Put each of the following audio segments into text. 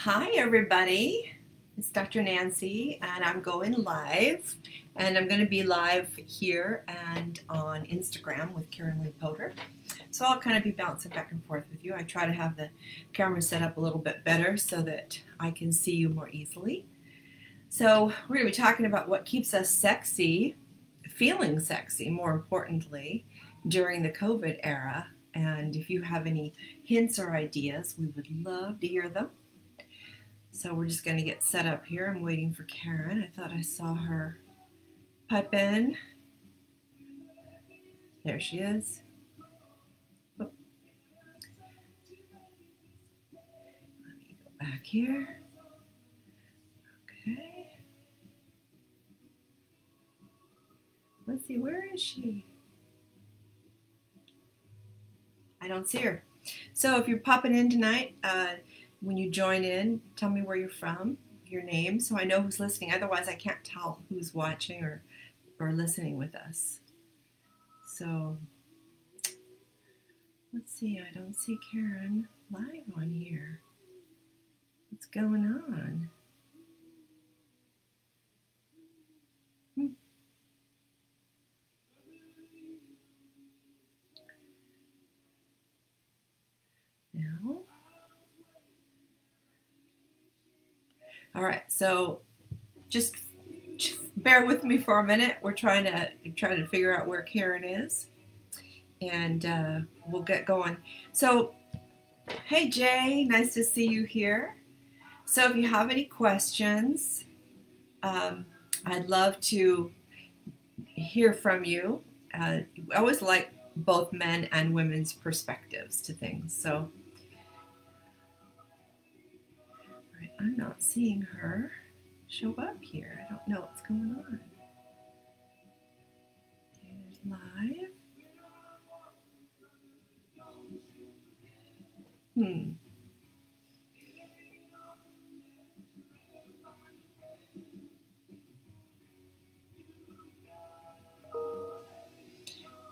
Hi everybody, it's Dr. Nancy and I'm going live, and I'm going to be live here and on Instagram with Karenlee Poter. So I'll kind of be bouncing back and forth with you. I try to have the camera set up a little bit better so that I can see you more easily. So we're going to be talking about what keeps us sexy, feeling sexy more importantly, during the COVID era. And if you have any hints or ideas, we would love to hear them. So we're just going to get set up here. I'm waiting for Karen. I thought I saw her pipe in. There she is. Oh. Let me go back here. Okay. Let's see, where is she? I don't see her. So if you're popping in tonight, when you join in, tell me where you're from, your name, so I know who's listening. Otherwise, I can't tell who's watching or listening with us. So, let's see. I don't see Karen live on here. What's going on? No. All right, so just bear with me for a minute. We're trying to figure out where Karen is, and we'll get going. So, hey Jay, nice to see you here. So if you have any questions, I'd love to hear from you. I always like both men and women's perspectives to things. So. I'm not seeing her show up here. I don't know what's going on. There's live.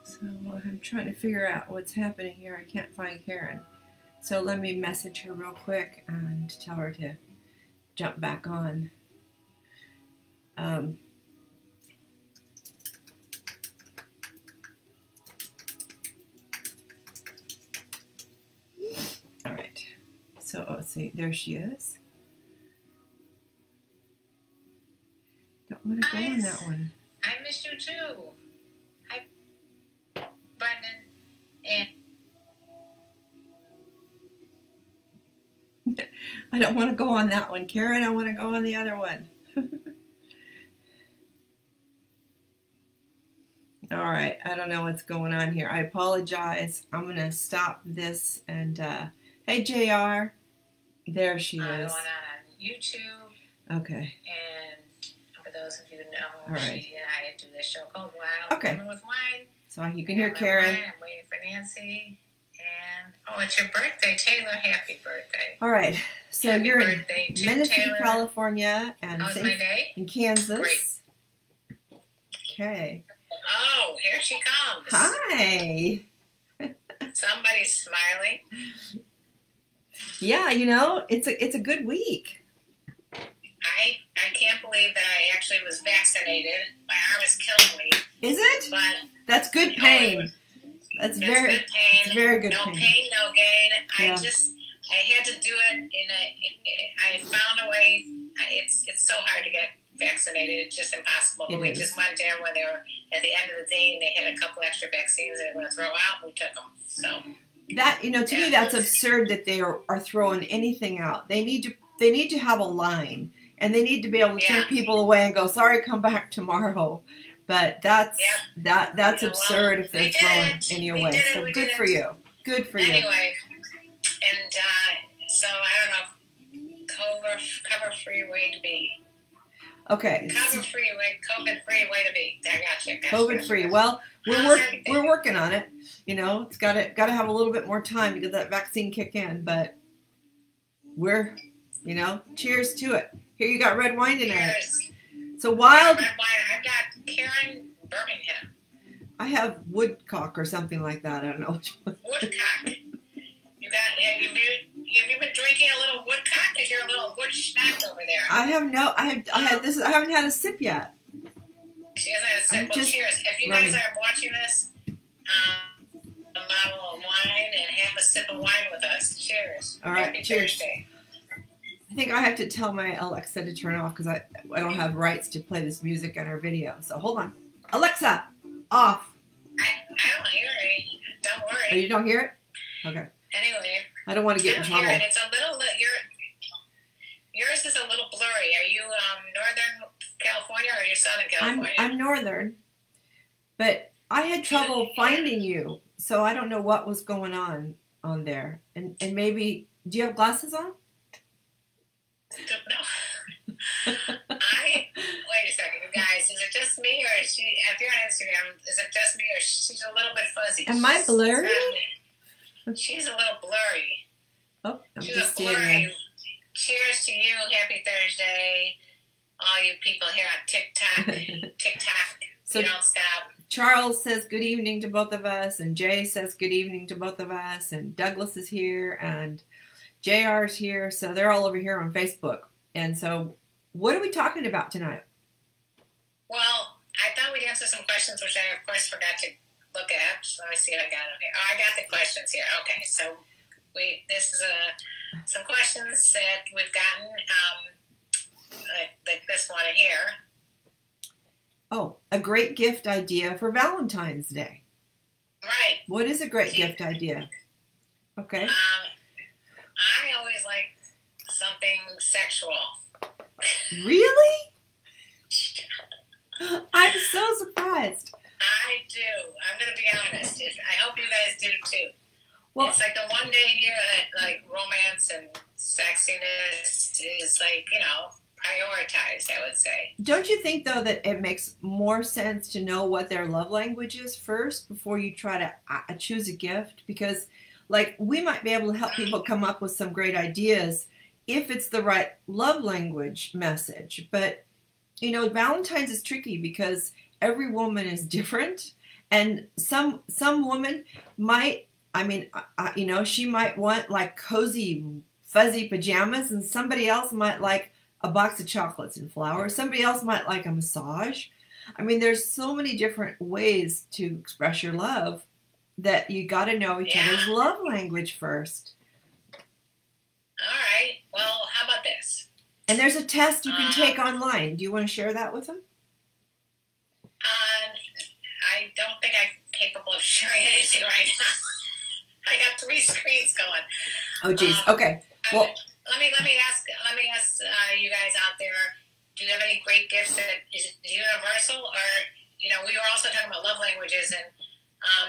So I'm trying to figure out what's happening here. I can't find Karen. So let me message her real quick and tell her to jump back on. All right. So let's see. There she is. Don't want to go on that one. I miss you too. Hi, Brendan. And I don't want to go on that one, Karen. I want to go on the other one. All right. I don't know what's going on here. I apologize. I'm going to stop this and, hey, JR. There she is. I'm on YouTube. Okay. And for those of you who know, all right. She and I do this show called Wild okay. Women with Wine. So you can hear Karen. I'm waiting for Nancy. And, oh, it's your birthday, Taylor. Happy birthday. All right. So happy you're in Minnesota, Taylor. California, and in Kansas. Great. Okay. Oh, here she comes. Hi. Somebody's smiling. Yeah, you know, it's a good week. I can't believe that I actually was vaccinated. My arm is killing me. Is it? But that's good pain. That's very good pain. It's very good no pain. No pain, no gain. Yeah. I had to do it I found a way. It's so hard to get vaccinated. It's just impossible. But we just went there when they were at the end of the thing. They had a couple extra vaccines they were going to throw out. We took them. So that, you know, to me that's absurd that they are throwing anything out. They need to have a line, and they need to be able to take people away and go, sorry, come back tomorrow. But that's absurd if they're throwing any away. So good for you. Good for you. Anyway, and so I don't know, cover-free way to be. Okay. Cover-free way, COVID-free way to be. I got you. COVID-free. Well, we're working on it. You know, it's got to have a little bit more time to get that vaccine kick in. But we're, you know, cheers to it. Here you got red wine tonight. Cheers. So wild. Red wine. I've got Karen Birmingham. I have woodcock or something like that. I don't know which one. Woodcock. Have you been drinking a little woodcock? Because you're a little I haven't had a sip yet. She hasn't had a sip. Well, cheers. If you guys are watching this, a bottle of wine and have a sip of wine with us. Cheers. All right, Happy cheers. Thursday. I think I have to tell my Alexa to turn off because I don't have rights to play this music in our video. So hold on. Alexa, off. I don't hear it. Don't worry. Oh, you don't hear it? Okay. Anyway. I don't want to get in trouble. It's a little, yours is a little blurry. Are you Northern California or are you Southern California? I'm Northern, but I had trouble finding you, so I don't know what was going on there. And maybe, do you have glasses on? No. Wait a second, you guys. Is it just me or is she? If you're on Instagram, is it just me or she's a little bit fuzzy? Am I blurry? She's a little blurry. Oh, I'm she's just a blurry. Cheers to you. Happy Thursday, all you people here on TikTok. So you don't stop. Charles says good evening to both of us, and Jay says good evening to both of us, and Douglas is here, and JR's here, so they're all over here on Facebook. And so, what are we talking about tonight? Well, I thought we'd answer some questions, which I, of course, forgot to look at. So let me see what I got on here. Oh, I got the questions here. Okay, so this is some questions that we've gotten, like this one here. Oh, a great gift idea for Valentine's Day. Right. What is a great gift idea? Okay. I always like something sexual. Really? I'm so surprised. I do. I'm going to be honest. I hope you guys do too. Well, it's like the one day a year that like romance and sexiness is like, prioritized, I would say. Don't you think, though, that it makes more sense to know what their love language is first before you try to choose a gift? Because, like, we might be able to help people come up with some great ideas if it's the right love language message. But, Valentine's is tricky because every woman is different. And some woman might, she might want, like, cozy, fuzzy pajamas, and somebody else might like a box of chocolates and flowers. Somebody else might like a massage. There's so many different ways to express your love that you got to know each other's love language first. All right. Well, how about this? And there's a test you can take online. Do you want to share that with them? I don't think I'm capable of sharing anything right now. I got 3 screens going. Oh, geez. Okay. Well, let me ask you guys out there. Do you have any great gifts that is universal, or we were also talking about love languages, and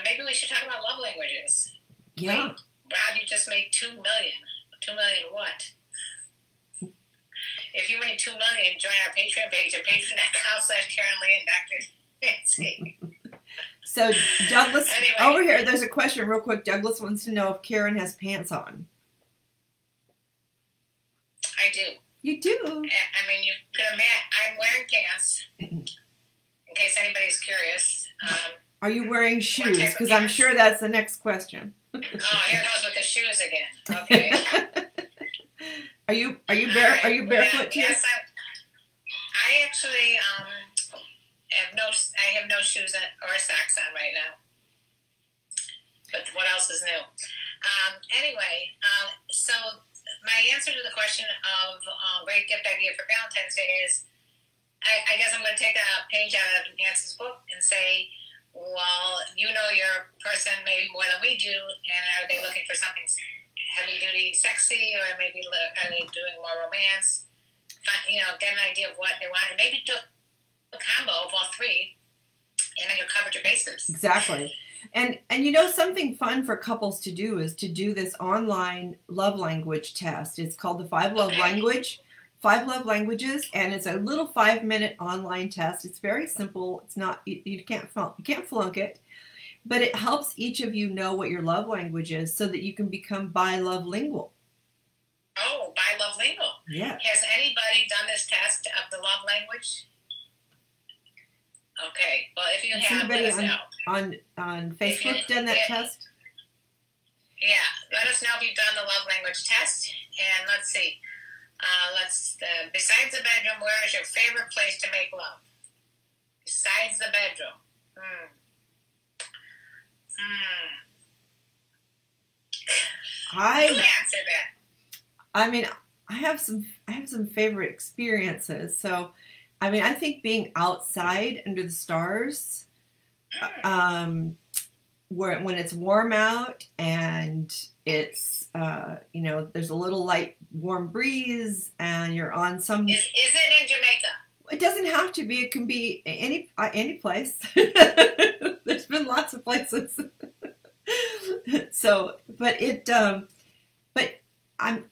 maybe we should talk about love languages. Yeah. Wait, Rob, you just made $2 million. $2 million what? If you made $2 million, join our Patreon page at patreon.com/Karenlee and Dr. Nancy. So Douglas, anyway, over here, there's a question real quick. Douglas wants to know if Karen has pants on. I do. You do? You could imagine I'm wearing pants, in case anybody's curious. Are you wearing shoes? Because I'm sure that's the next question. Oh, here goes with the shoes again. Okay. Are you barefoot too? Yes, I actually have no shoes or socks on right now. But what else is new? Anyway, so my answer to the question of great gift idea for Valentine's Day is, I guess I'm going to take a page out of Nancy's book and say, well, your person maybe more than we do, and are they looking for something heavy-duty sexy, or maybe are they doing more romance? Get an idea of what they want, and maybe do a combo of all 3, and then you covered your bases. Exactly. And something fun for couples to do is to do this online love language test. It's called the 5 Love Languages, and it's a little 5-minute online test. It's very simple. It's not, you can't flunk it, but it helps each of you know what your love language is so that you can become bi-love-lingual. Oh, bi-love-lingual. Yeah. Has anybody done this test of the love language? Okay. Well, if you have, let us know. On Facebook done that test? Yeah. Let us know if you've done the love language test. And let's see. Besides the bedroom, where is your favorite place to make love? Besides the bedroom. You answer that. I mean, I have some favorite experiences. So, I mean, I think being outside under the stars, where when it's warm out and it's you know, there's a little light warm breeze and you're on some. Is it in Jamaica? It doesn't have to be. It can be any place. There's been lots of places. So, but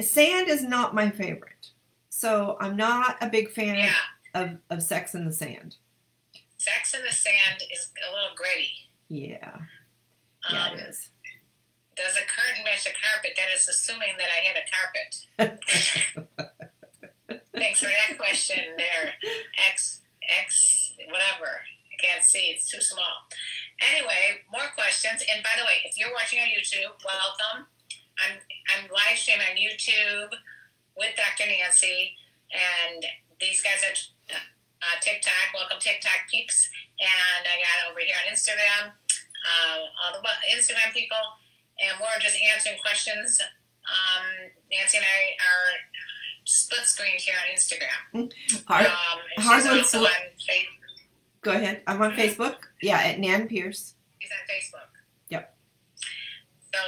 sand is not my favorite. So I'm not a big fan of Sex in the Sand. Sex in the Sand is a little gritty. Yeah. Yeah, it is. Does a curtain match a carpet? That is assuming that I had a carpet. Thanks for that question there. X, whatever. I can't see. It's too small. Anyway, more questions. And by the way, if you're watching on YouTube, welcome. I'm live streaming on YouTube with Dr. Nancy. And these guys are TikTok. Welcome, TikTok peeps. And I got over here on Instagram, all the Instagram people. And we're just answering questions. Nancy and I are split screen here on Instagram. Go ahead. I'm on Facebook. Yeah, at Nan Pierce. She's on Facebook. Yep. So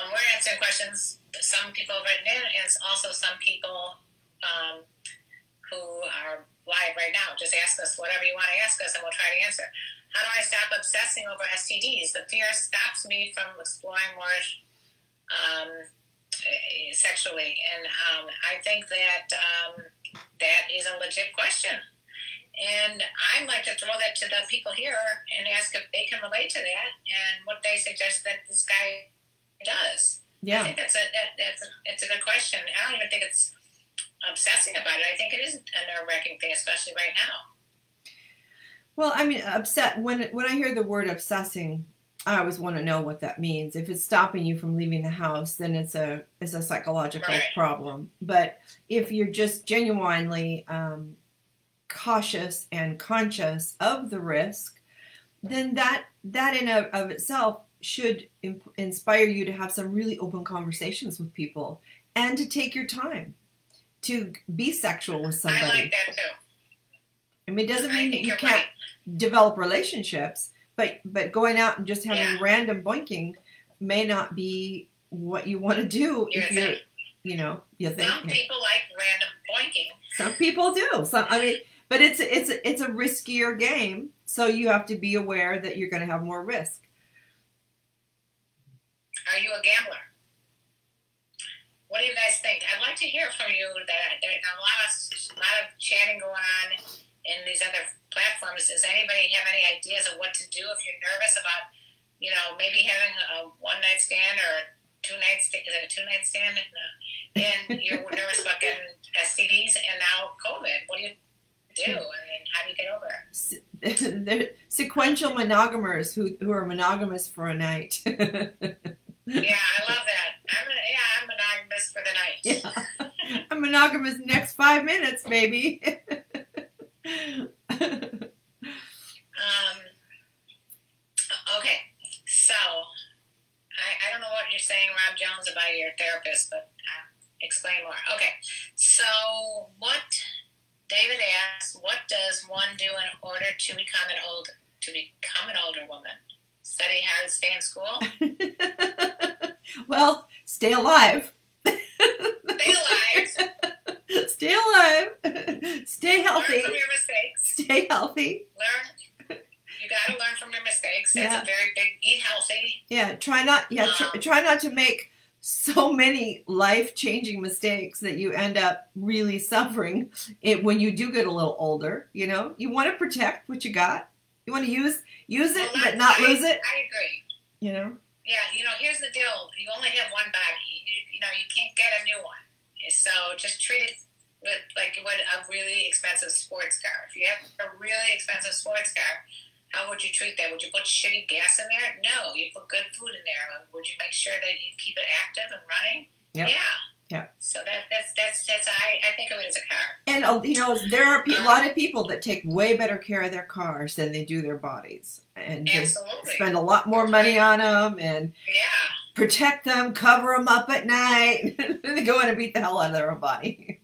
we're answering questions. Some people have written in, and also some people who are live right now. Just ask us whatever you want to ask us, and we'll try to answer. How do I stop obsessing over STDs? The fear stops me from exploring more sexually, and I think that that is a legit question. And I'd like to throw that to the people here and ask if they can relate to that and what they suggest that this guy does. Yeah, I think it's a good question. I don't even think it's obsessing about it. I think it is a nerve-wracking thing, especially right now. Well, I mean, when I hear the word obsessing, I always want to know what that means. If it's stopping you from leaving the house, then it's a psychological problem. But if you're just genuinely cautious and conscious of the risk, then that in of itself should inspire you to have some really open conversations with people and to take your time to be sexual with somebody. I like that too. I mean, it doesn't mean that you can't develop relationships, but going out and just having random boinking may not be what you want to do if you're, you know, you think. Some people like random boinking. Some people do. I mean, but it's a riskier game, so you have to be aware that you're going to have more risk. Are you a gambler? What do you guys think? I'd like to hear from you. That there's a lot of chatting going on in these other platforms. Does anybody have any ideas of what to do if you're nervous about, you know, maybe having a one-night stand or a two-night stand? Is it a two-night stand? And you're nervous about getting STDs and now COVID. What do you do? I mean, how do you get over it? They're sequential monogamers who are monogamous for a night. Yeah, I love that. I'm monogamous for the night. Yeah. I'm monogamous next 5 minutes, baby. Okay, so I don't know what you're saying, Rob Jones, about your therapist, but explain more. Okay, so what David asks, what does one do in order to become an older woman? Study hard, stay in school? Well, stay alive. Stay alive. Stay alive. Stay healthy. Learn from your mistakes. Stay healthy. You got to learn from your mistakes. That's a very big. Eat healthy. Yeah. Try not to make so many life-changing mistakes that you end up really suffering when you do get a little older. You know, you want to protect what you got. You want to use it, but not lose it. I agree. You know. Yeah. You know, here's the deal. You only have one body. You know, you can't get a new one. So just treat it with like what a really expensive sports car. If you have a really expensive sports car, how would you treat that? Would you put shitty gas in there? No, you put good food in there. Would you make sure that you keep it active and running? Yep. Yeah. Yeah. So that's I think of it as a car. And you know, there are a lot of people that take way better care of their cars than they do their bodies, and Absolutely. spend a lot more money on them, and protect them, cover them up at night, and they go in and beat the hell out of their own body.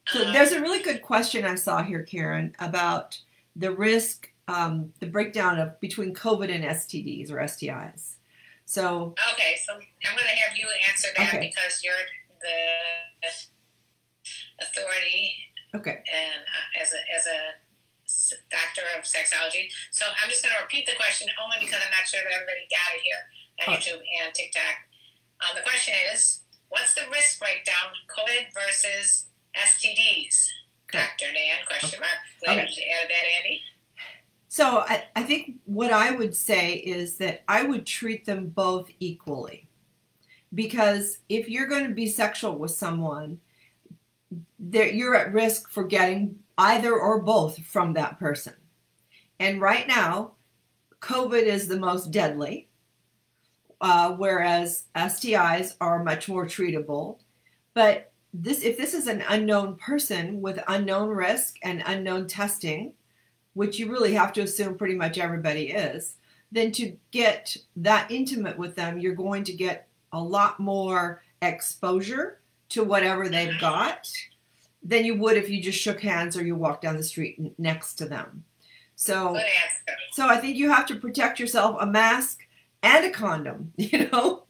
So there's a really good question I saw here, Karen, about the risk, the breakdown of between COVID and STDs or STIs. So okay, so I'm going to have you answer that because you're the authority. Okay. And as a doctor of sexology, so I'm just going to repeat the question only because I'm not sure that everybody got it here on YouTube and TikTok. The question is, what's the risk breakdown, COVID versus STDs? Dr. Dan, question mark. Glad you added that, Andy. So I think what I would say is that I would treat them both equally. Because if you're going to be sexual with someone, you're at risk for getting either or both from that person. And right now, COVID is the most deadly, whereas STIs are much more treatable. But if this is an unknown person with unknown risk and unknown testing, which you really have to assume pretty much everybody is, then to get that intimate with them, you're going to get a lot more exposure to whatever they've got than you would if you just shook hands or you walked down the street next to them. So I think you have to protect yourself, a mask and a condom, you know.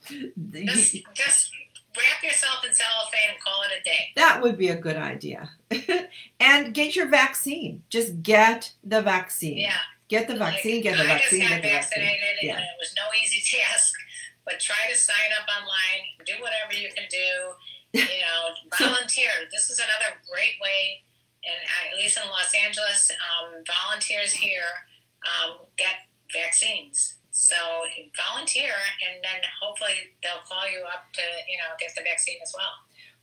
Just wrap yourself in cellophane and call it a day. That would be a good idea. And get your vaccine. Just get the vaccine. Yeah. Get the vaccine, get the vaccine, get the vaccine. I just got vaccinated, and it was no easy task. But try to sign up online. Do whatever you can do. You know, volunteer. This is another great way, and at least in Los Angeles, volunteers here get vaccines. So volunteer, and then hopefully they'll call you up to, you know, get the vaccine as well.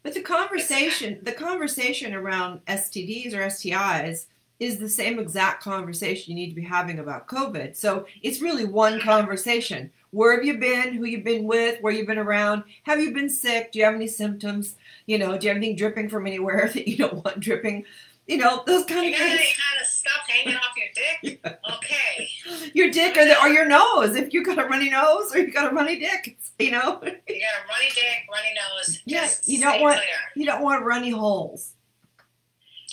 But the conversation around STDs or STIs is the same exact conversation you need to be having about COVID. So it's really one conversation. Where have you been? Who you've been with? Where you've been around? Have you been sick? Do you have any symptoms? You know, do you have anything dripping from anywhere that you don't want dripping? You know, those kind of things. Any kind of stuff hanging off your dick? Yeah. Okay. Your dick or your nose. If you got a runny nose or you got a runny dick, you know. You got a runny dick, runny nose. Yes, you don't want runny holes.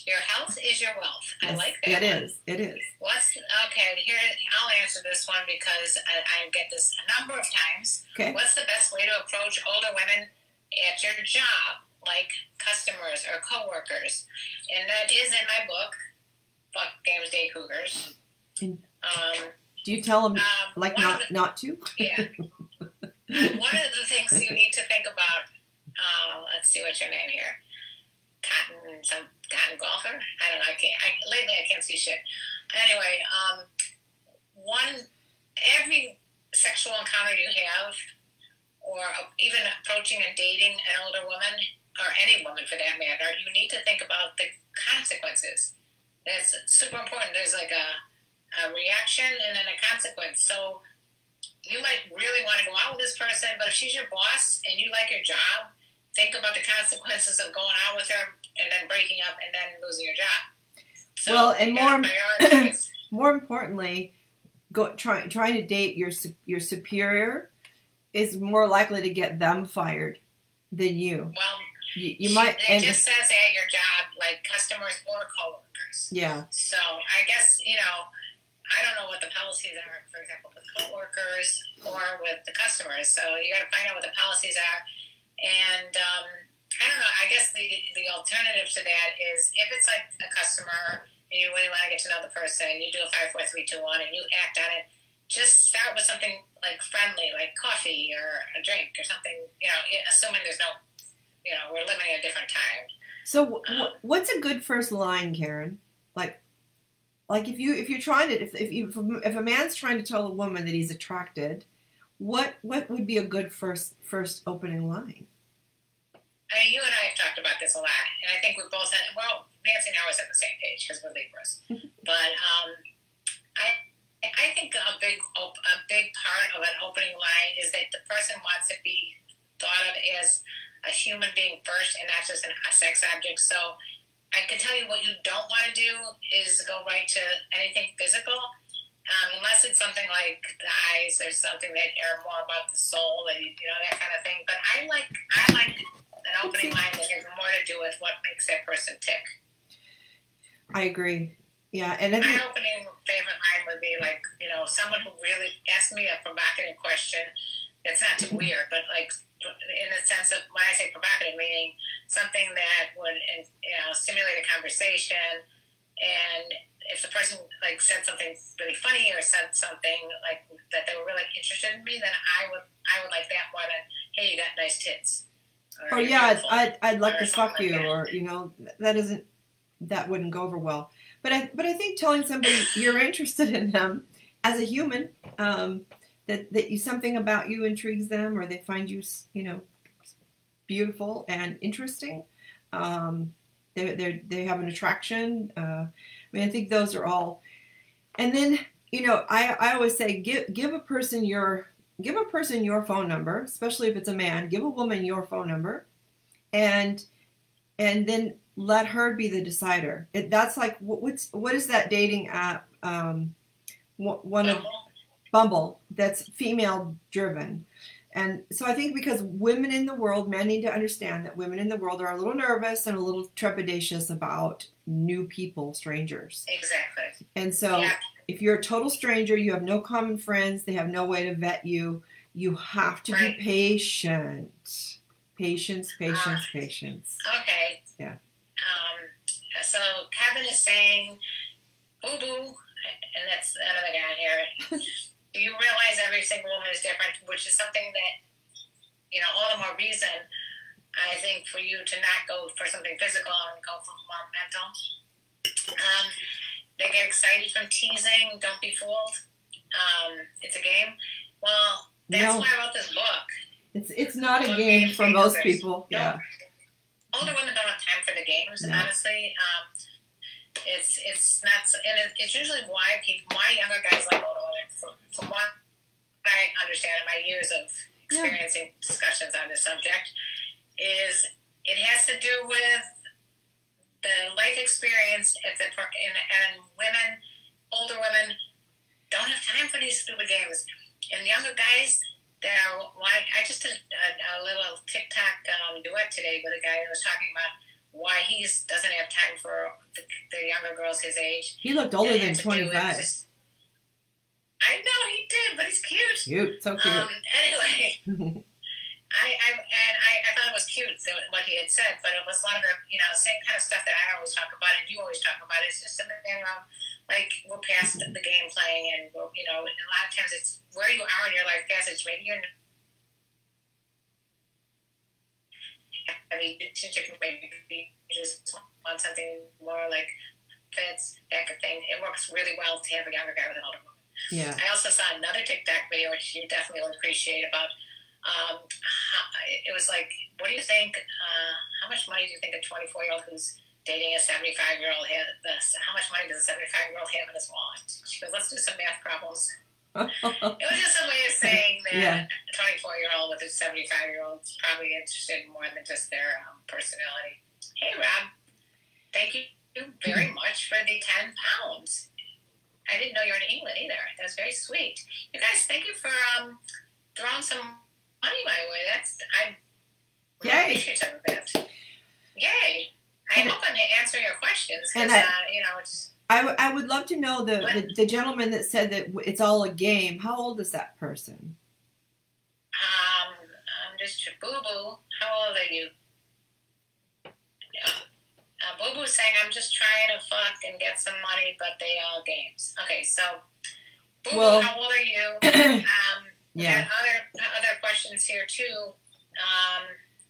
Your health is your wealth. Yes, I like that. It is. It is. Okay, here, I'll answer this one because I get this a number of times. Okay. What's the best way to approach older women at your job, like customers or coworkers? And that is in my book, Fuck Games Day Cougars. Do you tell them, not to? Yeah. One of the things you need to think about, let's see what's your name here. Cotton golfer? I don't know. Lately I can't see shit. Anyway, every sexual encounter you have, or even approaching and dating an older woman, or any woman for that matter, you need to think about the consequences. That's super important. There's like a reaction and then a consequence. So you might really want to go out with this person, but if she's your boss and you like your job, think about the consequences of going out with her and then breaking up and then losing your job. So well, and more importantly, trying to date your superior is more likely to get them fired than you. Well, you might. It just says at your job, like customers or coworkers. Yeah. So I guess, you know, I don't know what the policies are, for example, with coworkers or with the customers. So you got to find out what the policies are. And I don't know. I guess the alternative to that is if it's like a customer and you really want to get to know the person, you do a 5, 4, 3, 2, 1, and you act on it. Just start with something like friendly, like coffee or a drink or something. You know, assuming there's no, you know, we're living in a different time. So what's a good first line, Karen? Like if you're trying to if a man's trying to tell a woman that he's attracted, what would be a good first opening line? I mean, you and I have talked about this a lot, and I think we both had, well, Nancy and I was at the same page because we're Libras. But I think a big part of an opening line is that the person wants to be thought of as a human being first and not just a sex object. So I can tell you what you don't want to do is go right to anything physical, unless it's something like the eyes or something that are more about the soul, and that kind of thing. But I like an opening line that has more to do with what makes that person tick. I agree. Yeah, and my opening favorite line would be like, someone who really asked me a provocative question. It's not too weird, but like in the sense of when I say provocative, meaning something that would stimulate a conversation, and if the person like said something really funny or said something like that they were really interested in me, then I would like that more than, hey, you got nice tits. Or yeah, I'd like to fuck you, or that wouldn't go over well. But I think telling somebody you're interested in them as a human, that something about you intrigues them, or they find you beautiful and interesting. They have an attraction. I think those are all. And then I always say give a person your phone number, especially if it's a man. Give a woman your phone number, and then let her be the decider. That's like what is that dating app? One of Bumble, that's female driven. And so I think because women in the world, men need to understand that women in the world are a little nervous and a little trepidatious about new people, strangers. Exactly. And so if you're a total stranger, you have no common friends, they have no way to vet you, you have to be patient. Patience. Okay. Yeah. So Kevin is saying, boo-boo, and that's another guy here. You realize every single woman is different, which is something that, all the more reason, I think, for you to not go for something physical and go for more mental. They get excited from teasing. Don't be fooled. It's a game. Well, that's why I wrote this book. It's not a game for most people. Yeah. Older women don't have time for the games, honestly. It's not, and it's usually why younger guys like older women. From what I understand in my years of experiencing discussions on this subject, is it has to do with the life experience and women, older women, don't have time for these stupid games. And younger guys, I just did a little TikTok duet today with a guy who was talking about why he doesn't have time for the younger girls his age. He looked older than 25. I know he did, but he's cute. Cute, so cute. Anyway, I thought it was cute what he had said, but it was a lot of the same kind of stuff that I always talk about and you always talk about. It's just a matter of like we're past the game playing, and a lot of times it's where you are in your life passage. Maybe you're maybe you just want something more like fits, that kind of thing. It works really well to have a younger guy with an older woman. Yeah. I also saw another TikTok video which you definitely will appreciate about. It was like, what do you think? How much money do you think a 24-year-old who's dating a 75-year-old has? How much money does a 75-year-old have in his wallet? She goes, let's do some math problems. It was just a way of saying that a 24-year-old with a 75-year-old is probably interested in more than just their personality. Hey, Rob, thank you very much for the 10 pounds. I didn't know you were in England either. That's very sweet. You guys, thank you for throwing some money my way. I really appreciate some of that. Yay! I hope I'm answering your questions because it's. I would love to know the gentleman that said that it's all a game. How old is that person? I'm just boo-boo. How old are you? Boo-boo's saying I'm just trying to fuck and get some money, but they all games. Okay, so boo-boo, how old are you? We got other questions here too.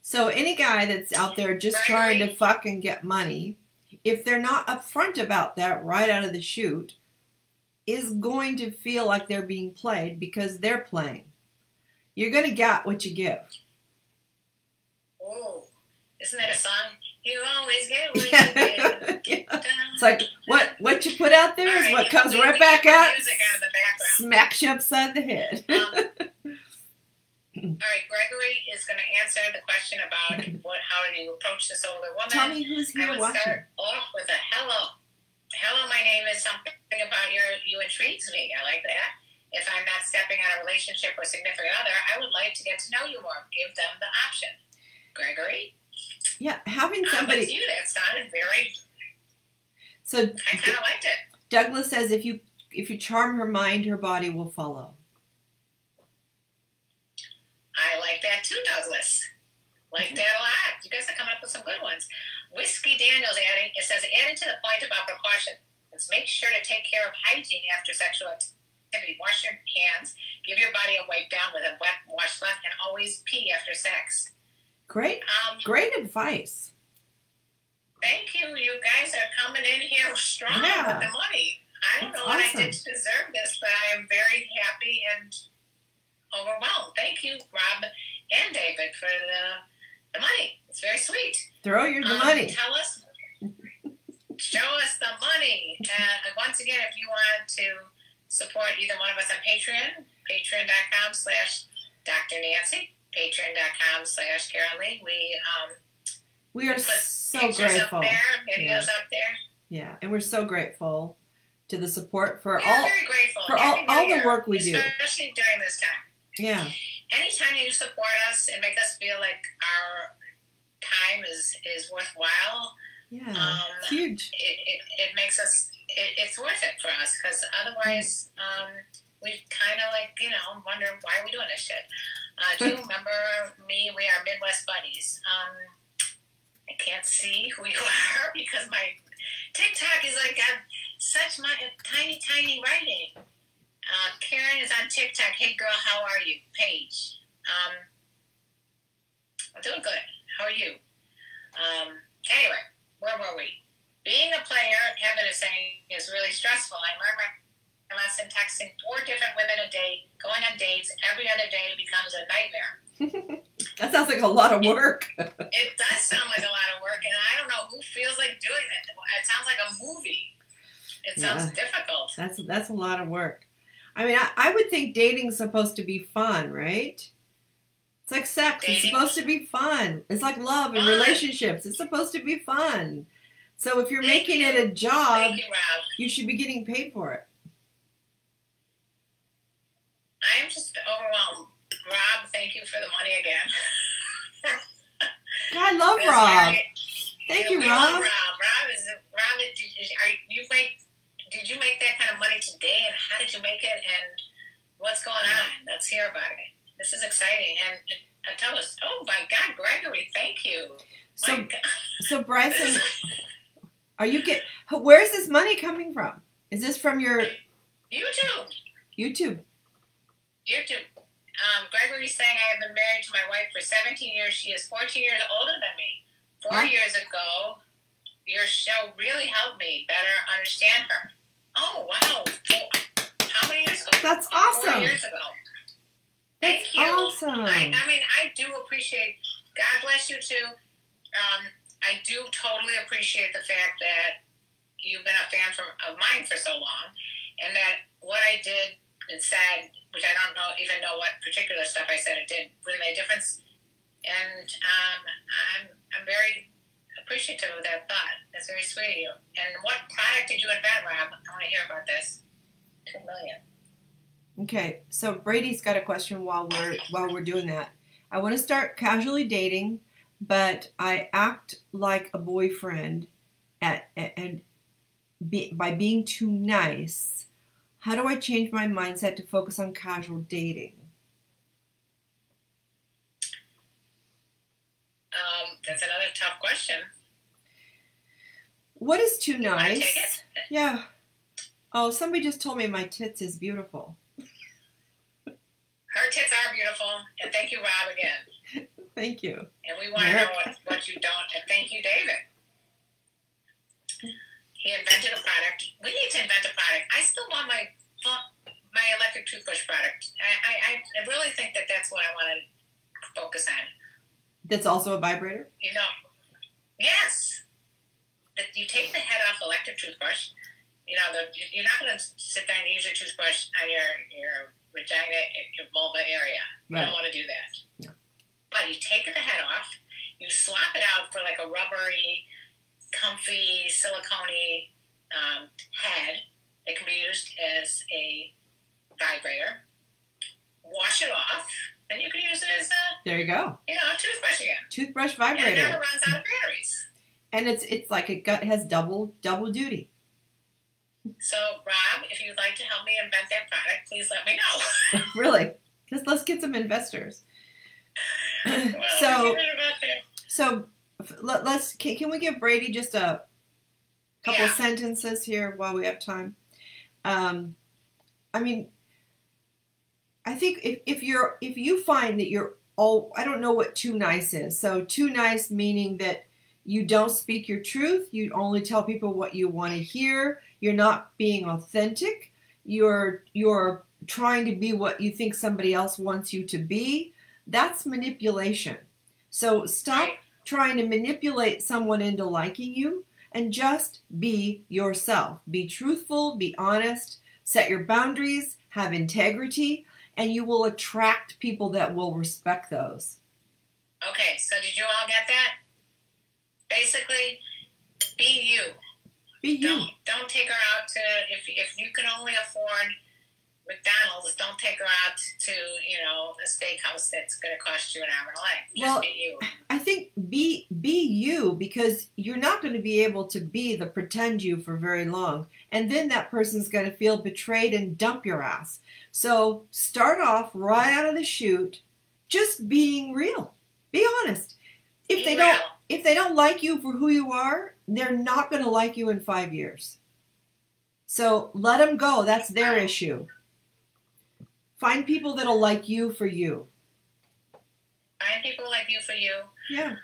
So any guy that's out there just trying to fuck and get money, if they're not upfront about that right out of the chute, is going to feel like they're being played because they're playing. You're going to get what you give. Oh, isn't that a song? You always get what you give. It's like what you put out there is what comes right back out, smacks you upside the head. All right, Gregory is going to answer the question about how do you approach this older woman. Tell me who's here watching. I would start off with a hello. Hello, my name is something about you intrigues me. I like that. If I'm not stepping on a relationship or significant other, I would like to get to know you more. Give them the option. Gregory? Yeah, having somebody... with you, that sounded very... So I kind of liked it. Douglas says if you charm her mind, her body will follow. I like that too, Douglas. Like that a lot. You guys are coming up with some good ones. Whiskey Daniels adding, it says, adding to the point about precaution, let's make sure to take care of hygiene after sexual activity. Wash your hands, give your body a wipe down with a wet washcloth, and always pee after sex. Great, great advice. Thank you. You guys are coming in here strong with the money. I don't know what I did to deserve this, but I am very happy and overwhelmed. Thank you, Rob and David, for the money. It's very sweet. Throw you the money. Tell us, show us the money. Once again, if you want to support either one of us on Patreon, patreon.com/Dr. Nancy, patreon.com/Karenlee. We are so pictures grateful. Up there, videos up there. Yeah, and we're so grateful to the support for very grateful. for all the work we do, especially during this time. Yeah. Anytime you support us and make us feel like our time is worthwhile, it's huge. It makes us, it's worth it for us, because otherwise we kind of wonder why are we doing this shit. Do you remember me? We are Midwest Buddies. I can't see who you are because my TikTok is got such tiny writing. Karen is on TikTok. Hey girl, how are you? Paige. I'm doing good. How are you? Anyway, where were we? Being a player, Kevin is saying, is really stressful. I learned my lesson. Texting 4 different women a day, going on dates every other day becomes a nightmare. That sounds like a lot of work. It does sound like a lot of work, and I don't know who feels like doing it. It sounds like a movie. It sounds difficult. That's a lot of work. I mean, I would think dating's supposed to be fun, right? It's like sex. It's supposed to be fun. It's like love and relationships. It's supposed to be fun. So if you're making it a job, you should be getting paid for it. I am just overwhelmed. Rob, thank you for the money again. I love Rob. Thank you, Rob. Did you make that kind of money today? And how did you make it? And what's going on? Let's hear about it. This is exciting. And tell us, oh my God, Gregory, thank you. So Bryson, where's this money coming from? Is this from your YouTube. Gregory's saying, I have been married to my wife for 17 years. She is 14 years older than me. 4 years ago, your show really helped me better understand her. Oh, wow. How many years ago? That's awesome. 4 years ago. Thank you. Awesome. I mean, I do appreciate, God bless you too. I do totally appreciate the fact that you've been a fan of mine for so long, and that what I did and said, which I don't even know what particular stuff I said, it did really make a difference. And I'm very appreciative of that thought. That's very sweet of you. And what product did you invent, Rob? I want to hear about this. 2 million. Okay, so Brady's got a question while we're doing that. I want to start casually dating, but I act like a boyfriend by being too nice. How do I change my mindset to focus on casual dating? That's another tough question. What is too nice? Yeah. Oh, somebody just told me my tits is beautiful. Her tits are beautiful, and thank you, Rob, again. Thank you. And we want to know what you don't, and thank you, David. He invented a product. We need to invent a product. I still want my electric toothbrush product. I really think that's what I want to focus on. That's also a vibrator? Yes. You take the head off electric toothbrush, you're not going to sit there and use your toothbrush on your vagina, your vulva area. You don't want to do that. No. But you take the head off, you swap it out for like a rubbery, comfy, silicone head that can be used as a vibrator. Wash it off, and you can use it as a toothbrush again. Toothbrush vibrator. And it never runs out of batteries. And it's like it has double duty. So, Rob, if you'd like to help me invent that product, please let me know. Really? Just let's get some investors. Well, can we give Brady just a couple sentences here while we have time? I mean, I think if you find that you're I don't know what too nice is. So too nice meaning that you don't speak your truth. You only tell people what you want to hear. You're not being authentic. You're trying to be what you think somebody else wants you to be. That's manipulation. So stop trying to manipulate someone into liking you and just be yourself. Be truthful, be honest, set your boundaries, have integrity, and you will attract people that will respect those. Okay, so did you all get that? Basically, be you. Be you. Don't take her out to, if you can only afford McDonald's, don't take her out to, a steakhouse that's going to cost you an arm and a leg. Just be you. I think be you, because you're not going to be able to be the pretend you for very long. And then that person's going to feel betrayed and dump your ass. So start off right out of the chute, just being real. Be honest. If they don't like you for who you are, they're not going to like you in 5 years. So let them go. That's their issue. Find people that'll like you for you. Find people like you for you. Yeah.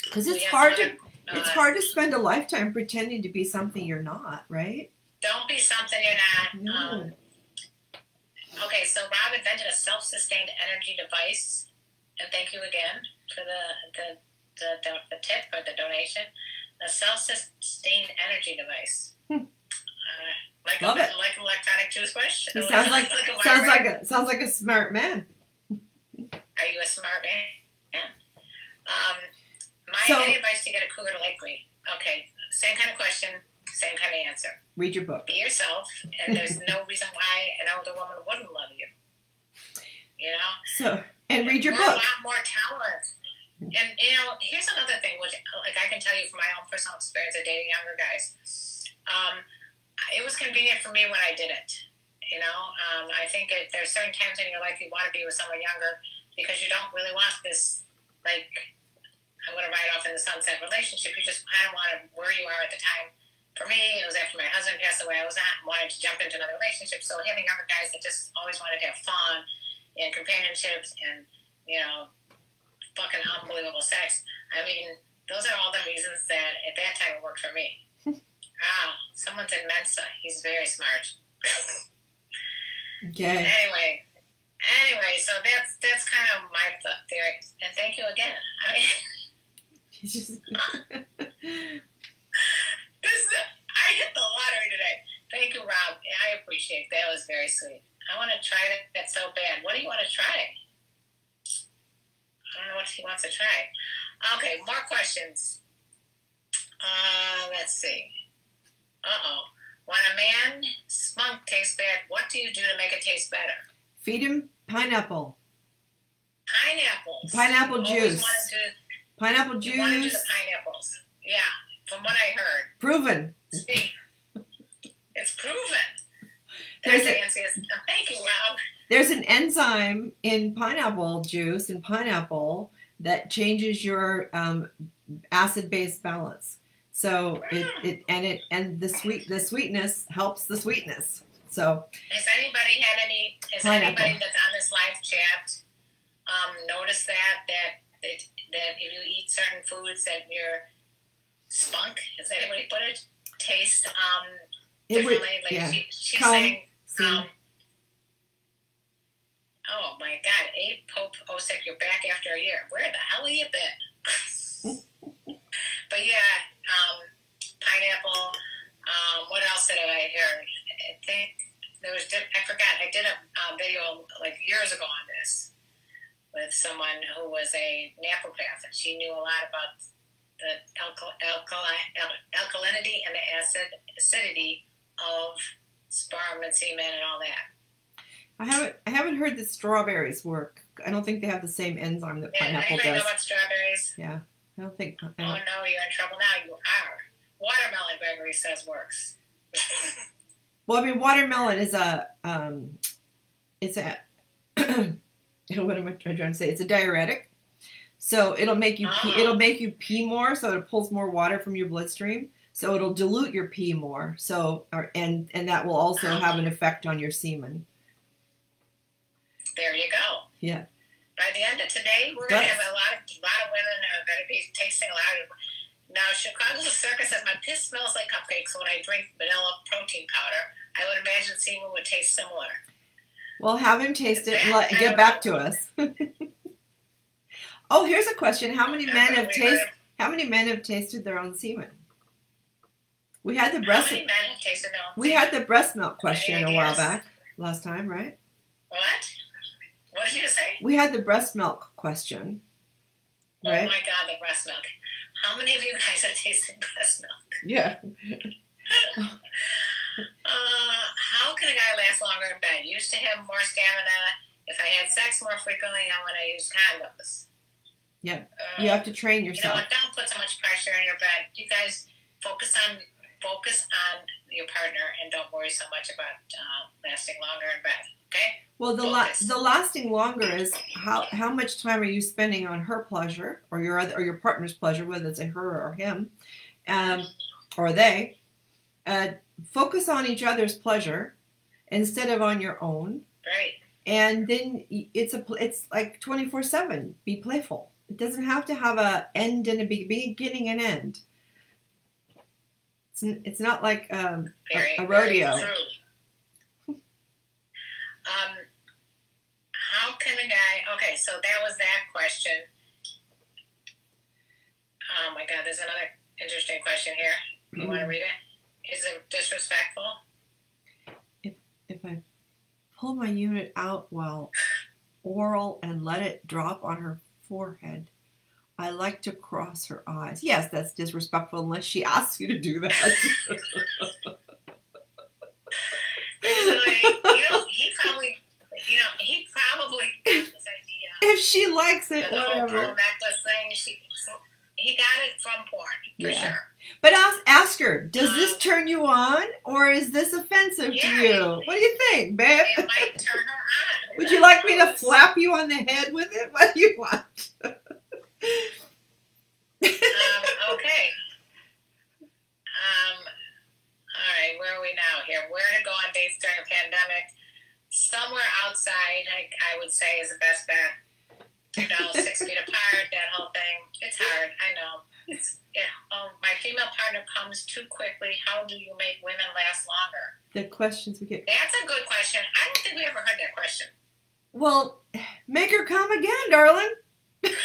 Because it's hard to spend a lifetime pretending to be something you're not, right? Don't be something you're not. No. Okay, so Rob invented a self-sustained energy device, and thank you again for the tip or the donation. A self-sustained energy device. Love it. Like an electronic toothbrush. He sounds like a smart man. Are you a smart man? Yeah. Any advice to get a cougar to like me? Okay, same kind of question, same kind of answer. Read your book. Be yourself, and there's no reason why an older woman wouldn't love you. And read your book. A lot more talent. And, here's another thing, which, I can tell you from my own personal experience of dating younger guys. It was convenient for me when I did it. I think there's certain times in your life you want to be with someone younger because you don't really want this, I'm going to ride off in the sunset relationship. You just kind of want to where you are at the time. For me, it was after my husband passed away. I was not wanting to jump into another relationship. So having younger guys that just always wanted to have fun and companionship and, fucking unbelievable sex. I mean, those are all the reasons that at that time it worked for me. Someone's in Mensa. He's very smart. Okay. Anyway, so that's kind of my theory. And thank you again. I mean, I hit the lottery today. Thank you, Rob. I appreciate it. That was very sweet. I want to try that so bad. What do you want to try? I don't know what he wants to try. Okay, more questions. Let's see. When a man spunk tastes bad, what do you do to make it taste better? Feed him pineapple. Pineapples. Pineapple juice. Pineapple juice. You want to do the pineapples. Yeah, from what I heard. Proven. See, it's proven. That's the fanciest. Thank you, Rob. There's an enzyme in pineapple juice and pineapple that changes your acid-base balance. So the sweetness helps the sweetness. So has anybody that's on this live chat noticed that if you eat certain foods that your spunk, is that what you put it, tastes differently? She's saying oh my God, Pope Osek, you're back after a year. Where the hell have you been? But yeah, I forgot, I did a video like years ago on this with someone who was a naturopath, and she knew a lot about the alkalinity and the acidity of sperm and semen and all that. I haven't heard that strawberries work. I don't think they have the same enzyme that pineapple does. Anybody know about strawberries? Yeah, I don't think. Oh no, you're in trouble now. You are. Watermelon, Gregory says, works. Well, I mean, watermelon is what am I trying to say? It's a diuretic, so it'll make you pee more, so it pulls more water from your bloodstream, so it'll dilute your pee more. So, and that will also have an effect on your semen. There you go. Yeah. By the end of today, we're going to have a lot of women are going to be tasting a lot of. Now, Chicago Circus says my piss smells like cupcakes when I drink vanilla protein powder. I would imagine semen would taste similar. Well, have him taste it and get back to us. Oh, here's a question: How many men have tasted their own semen? We had the breast. How many men have tasted their own We semen? had the breast milk question a while back, last time, right? What? What did you say? We had the breast milk question, right? Oh my God, the breast milk! How many of you guys have tasted breast milk? Yeah. How can a guy last longer in bed? Used to have more stamina if I had sex more frequently and when I used condoms. Yeah. You have to train yourself. You know what? Don't put so much pressure on your bed. You guys focus on your partner and don't worry so much about lasting longer in bed. Okay? Well, the lasting longer is how much time are you spending on her pleasure or your partner's pleasure, whether it's a her or him, or they. Focus on each other's pleasure instead of on your own. Right. And then it's like 24/7. Be playful. It doesn't have to have a end and a beginning and end. It's not like a rodeo. Very true. How can a guy? Okay, so that was that question. Oh my God, there's another interesting question here. You want to read it? Is it disrespectful? If I pull my unit out while oral and let it drop on her forehead, I like to cross her eyes. Yes, that's disrespectful unless she asks you to do that. He probably got this idea. If she likes it, whatever. He got it from porn, for sure. But ask her, does this turn you on, or is this offensive to you? What do you think, babe? It might turn her on. Would you like me to flap you on the head with it? What do you want? Okay. All right, where are we now here? Where to go on dates during a pandemic? Somewhere outside, I would say, is the best bet. 6 feet apart, that whole thing. It's hard, I know. My female partner comes too quickly. How do you make women last longer? The questions we get. That's a good question. I don't think we ever heard that question. Well, make her come again, darling. You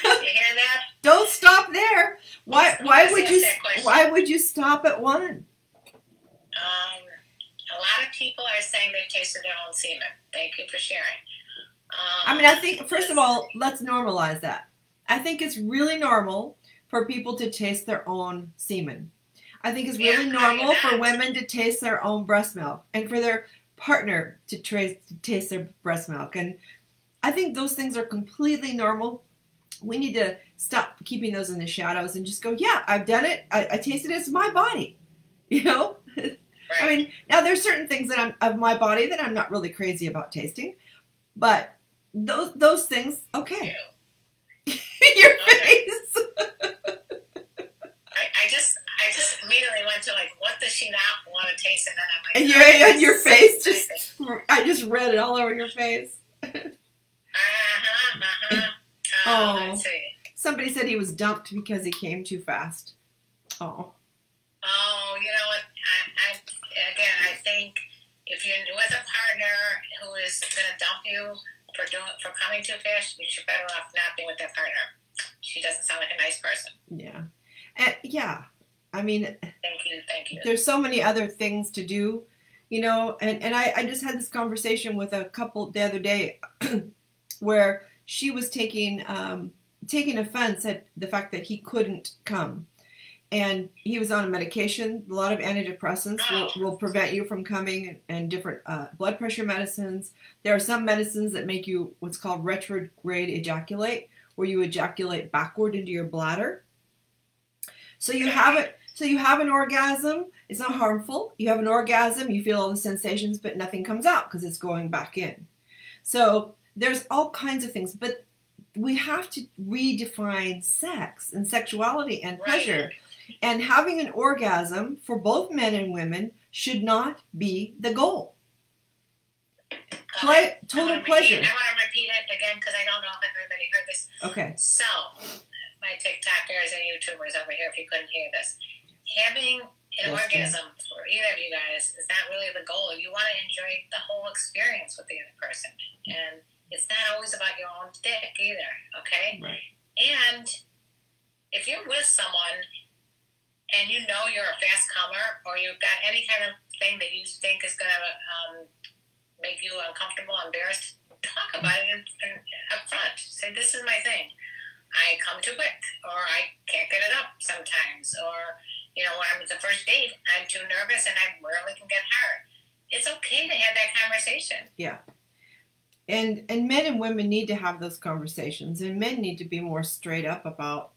hear that? Don't stop there. Why would you stop at one? A lot of people are saying they've tasted their own semen. Thank you for sharing. I think, first of all, let's normalize that. I think it's really normal for people to taste their own semen. I think it's really normal for women to taste their own breast milk and for their partner to taste their breast milk. And I think those things are completely normal. We need to stop keeping those in the shadows and just go, yeah, I've done it. I tasted it. It's my body, you know? Right. I mean, now there's certain things that of my body that I'm not really crazy about tasting, but those things, okay. Your face. I just immediately went to like, what does she not want to taste? And then I'm like, and your face I just read it all over your face. Let's see. Somebody said he was dumped because he came too fast. Oh. Oh, you know what? I think if you're with a partner who is going to dump you for coming too fast, you're better off not being with that partner. She doesn't sound like a nice person. Yeah. I mean, thank you. There's so many other things to do, you know, and I just had this conversation with a couple the other day where she was taking offense at the fact that he couldn't come. And he was on a medication. A lot of antidepressants will prevent you from coming, and different blood pressure medicines. There are some medicines that make you what's called retrograde ejaculate, where you ejaculate backward into your bladder. So you have it. So you have an orgasm. It's not harmful. You have an orgasm. You feel all the sensations, but nothing comes out because it's going back in. So there's all kinds of things, but we have to redefine sex and sexuality and pleasure. And having an orgasm for both men and women should not be the goal. Total pleasure. I want to repeat it again because I don't know if everybody heard this. Okay. So, my TikTokers and YouTubers over here, if you couldn't hear this, having an orgasm for either of you guys is not really the goal. You want to enjoy the whole experience with the other person. And it's not always about your own dick either, okay? Right. And if you're with someone and you know you're a fast comer, or you've got any kind of thing that you think is going to make you uncomfortable, embarrassed, talk about it up front. Say, this is my thing. I come too quick, or I can't get it up sometimes, or, you know, when I'm at the first date, I'm too nervous and I rarely can get hard. It's okay to have that conversation. Yeah. And men and women need to have those conversations, and men need to be more straight up about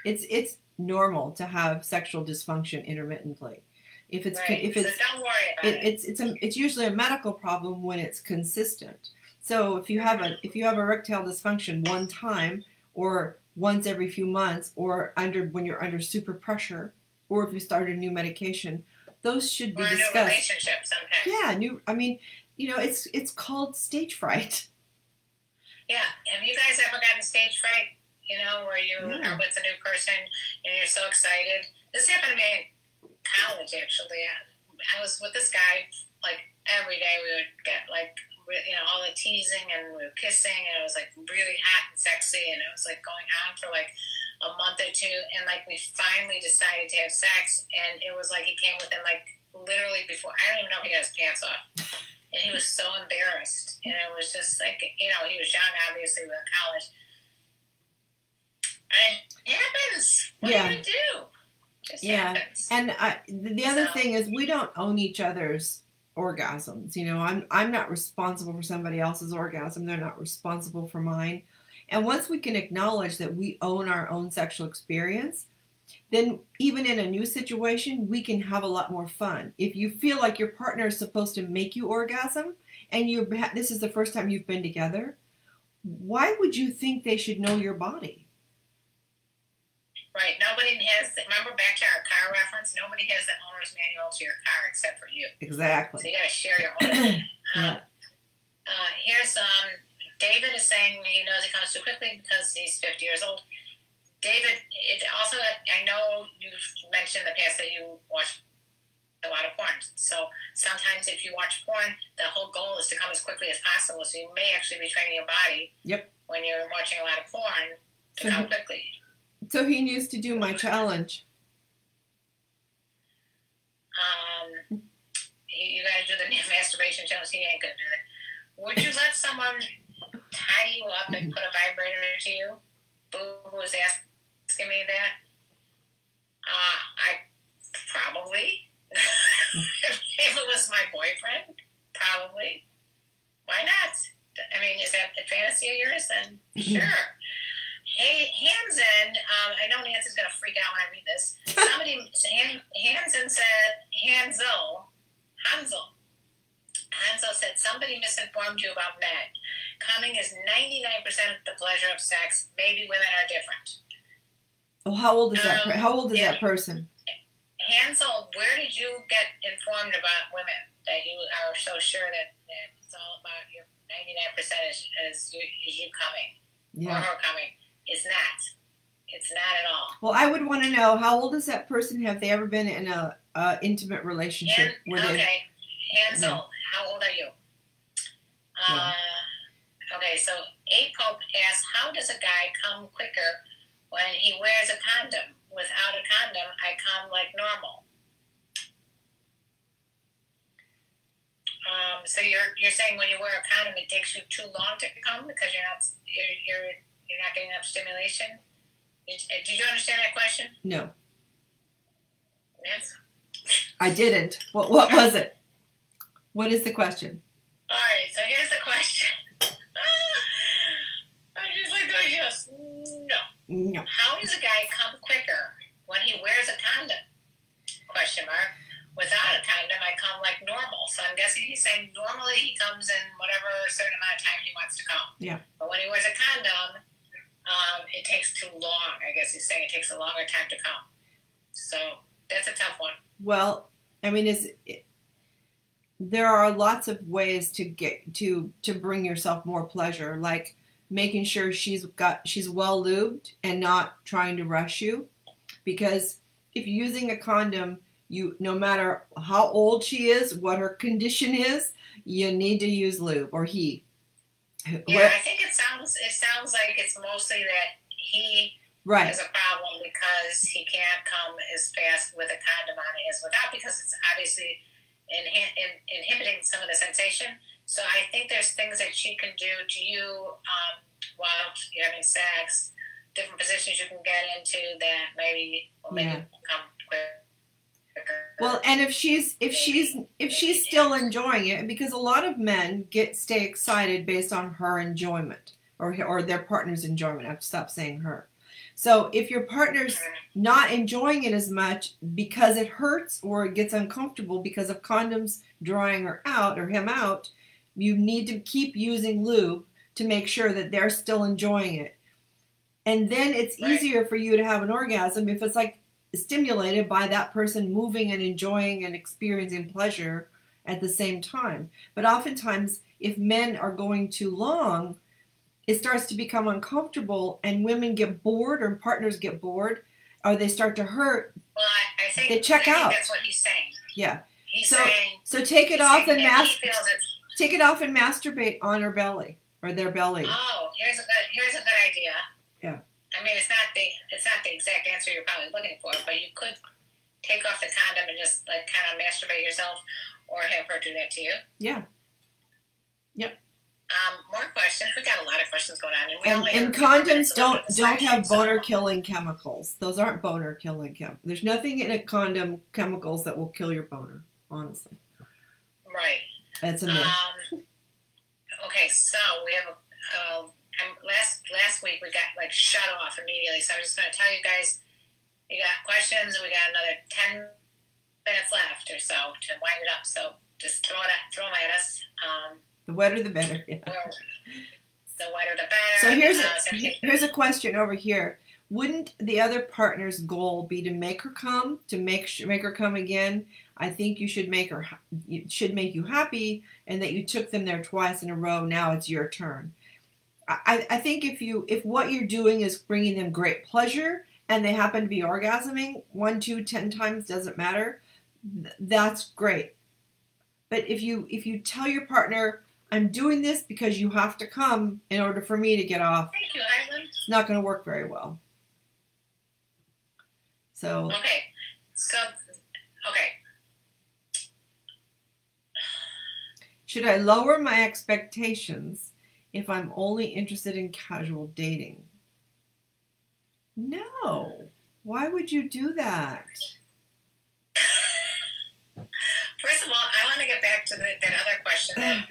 it's normal to have sexual dysfunction intermittently. If it's so don't worry about it. It's usually a medical problem when it's consistent. So if you have erectile dysfunction one time, or once every few months, or when you're under super pressure, or if you start a new medication, those should be discussed. Or a new relationship sometimes. Yeah, it's called stage fright. Yeah. Have you guys ever gotten stage fright? You know, where you are with a new person and you're so excited. This happened to me in college, actually. I was with this guy, like, every day we would get, like, you know, all the teasing, and we were kissing, and it was, like, really hot and sexy, and it was, like, going on for, like, a month or two, and, like, we finally decided to have sex, and it was, like, he came within, like, literally before, I don't even know if he got his pants off, and he was so embarrassed, and it was just, like, you know, he was young, obviously, we were in college. And it happens. What are you going to do? Just happens. And the other thing is, we don't own each other's orgasms. You know, I'm not responsible for somebody else's orgasm. They're not responsible for mine. And once we can acknowledge that we own our own sexual experience, then even in a new situation, we can have a lot more fun. If you feel like your partner is supposed to make you orgasm, and this is the first time you've been together, why would you think they should know your body? Right. Nobody has, remember back to our car reference, nobody has the owner's manual to your car except for you. Exactly. So you got to share your own. Here's David is saying he knows he comes too quickly because he's 50 years old. David, it also, I know you've mentioned in the past that you watch a lot of porn. So sometimes if you watch porn, the whole goal is to come as quickly as possible. So you may actually be training your body when you're watching a lot of porn to come quickly. So he needs to do my challenge. You guys do the masturbation challenge. He ain't gonna do it. Would you let someone tie you up and put a vibrator to you? Boo was asking me that. I probably. If it was my boyfriend, probably. Why not? I mean, is that a fantasy of yours? Then sure. Hey, Hansen, I know Nancy's going to freak out when I read this. Hansen said, Hansel said, somebody misinformed you about men. Coming is 99% of the pleasure of sex. Maybe women are different. Oh, how old is that? How old is that person? Hansel, where did you get informed about women that you are so sure that it's all about your 99% is you coming or her coming? It's not. It's not at all. Well, I would want to know, how old is that person? Have they ever been in a intimate relationship? Hansel, how old are you? Okay, so A Pope asks, how does a guy come quicker when he wears a condom? without a condom, I come like normal. So you're saying when you wear a condom, it takes you too long to come because you're not getting enough stimulation. Did you understand that question? No. Yes. I didn't. What was it? What is the question? All right. So here's the question. I just like those yes. No. How does a guy come quicker when he wears a condom? Question mark. Without a condom, I come like normal. So I'm guessing he's saying normally he comes in whatever certain amount of time he wants to come. Yeah. But when he wears a condom, it takes too long. I guess he's saying it takes a longer time to come. So that's a tough one. Well, I mean, there are lots of ways to get to bring yourself more pleasure, like making sure she's well lubed and not trying to rush you, because if you're using a condom, no matter how old she is, what her condition is, you need to use lube, or he. Yeah, I think it sounds like it's mostly that he has a problem because he can't come as fast with a condom on as without, because it's obviously inhibiting some of the sensation. So I think there's things that she can do to you while you're having sex, different positions you can get into that maybe will make you come quicker. Well, and if she's still enjoying it, because a lot of men stay excited based on her enjoyment or their partner's enjoyment. I have to stop saying her. So if your partner's not enjoying it as much because it hurts or it gets uncomfortable because of condoms drying her out or him out, you need to keep using lube to make sure that they're still enjoying it. And then it's easier for you to have an orgasm if it's like stimulated by that person moving and enjoying and experiencing pleasure at the same time. But oftentimes, if men are going too long, it starts to become uncomfortable, and women get bored, or partners get bored, or they start to hurt. Well, I think they check out. That's what he's saying. Yeah. He's saying, so take it off and take it off and masturbate on her belly or their belly. Oh, here's a good idea. Yeah. I mean, it's not the exact answer you're probably looking for, but you could take off the condom and just like kind of masturbate yourself, or have her do that to you. Yeah. Yep. More questions. We got a lot of questions going on, and condoms don't have boner killing chemicals. Those aren't boner killing chemicals. There's nothing in a condom chemicals that will kill your boner. Honestly. Right. That's a myth. Okay, so we have last week we got like shut off immediately, so I'm just going to tell you guys, we got questions, we got another 10 minutes left or so to wind it up, so just throw them at us. The wetter the better. Yeah. The wetter the better. So here's a question over here. Wouldn't the other partner's goal be to make her come, to make her come again? I think it should make you happy, and that you took them there twice in a row. Now it's your turn. I think if what you're doing is bringing them great pleasure, and they happen to be orgasming 1, 2, 10 times, doesn't matter, that's great. But if you tell your partner, I'm doing this because you have to come in order for me to get off, thank you, Ivan. It's not going to work very well. So okay. Should I lower my expectations if I'm only interested in casual dating? No. Why would you do that? First of all, I want to get back to that other question that,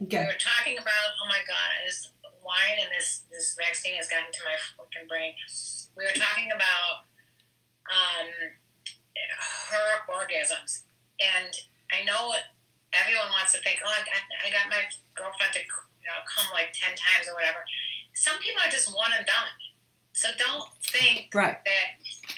Okay. We were talking about, oh my God, this wine and this vaccine has gotten to my fucking brain. We were talking about her orgasms. And I know everyone wants to think, oh, I got my girlfriend to come like 10 times or whatever. Some people are just one and done. So don't think that